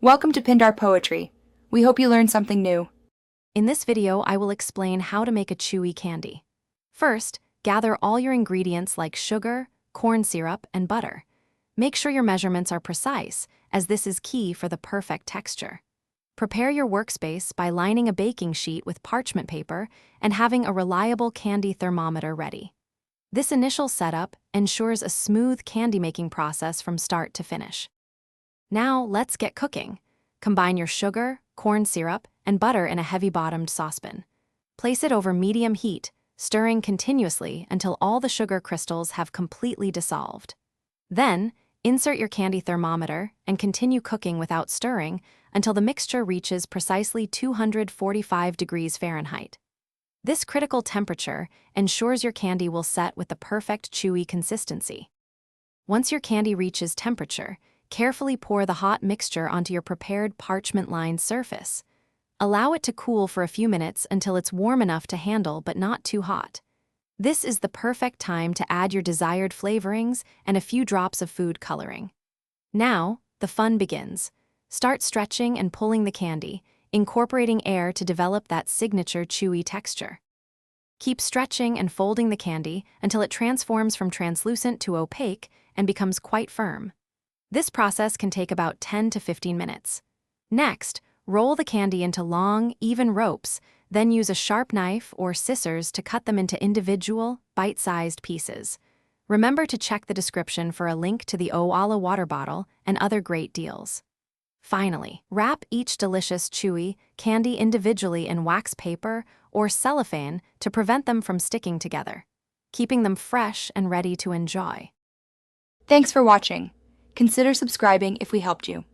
Welcome to Pindar Poetry. We hope you learned something new. In this video, I will explain how to make a chewy candy. First, gather all your ingredients like sugar, corn syrup, and butter. Make sure your measurements are precise, as this is key for the perfect texture. Prepare your workspace by lining a baking sheet with parchment paper and having a reliable candy thermometer ready. This initial setup ensures a smooth candy-making process from start to finish. Now, let's get cooking. Combine your sugar, corn syrup, and butter in a heavy-bottomed saucepan. Place it over medium heat, stirring continuously until all the sugar crystals have completely dissolved. Then, insert your candy thermometer and continue cooking without stirring until the mixture reaches precisely 245 degrees Fahrenheit. This critical temperature ensures your candy will set with the perfect chewy consistency. Once your candy reaches temperature, carefully pour the hot mixture onto your prepared parchment-lined surface. Allow it to cool for a few minutes until it's warm enough to handle but not too hot. This is the perfect time to add your desired flavorings and a few drops of food coloring. Now, the fun begins. Start stretching and pulling the candy, incorporating air to develop that signature chewy texture. Keep stretching and folding the candy until it transforms from translucent to opaque and becomes quite firm. This process can take about 10 to 15 minutes. Next, roll the candy into long, even ropes, then use a sharp knife or scissors to cut them into individual, bite-sized pieces. Remember to check the description for a link to the Owala water bottle and other great deals. Finally, wrap each delicious chewy candy individually in wax paper or cellophane to prevent them from sticking together, keeping them fresh and ready to enjoy. Thanks for watching. Consider subscribing if we helped you.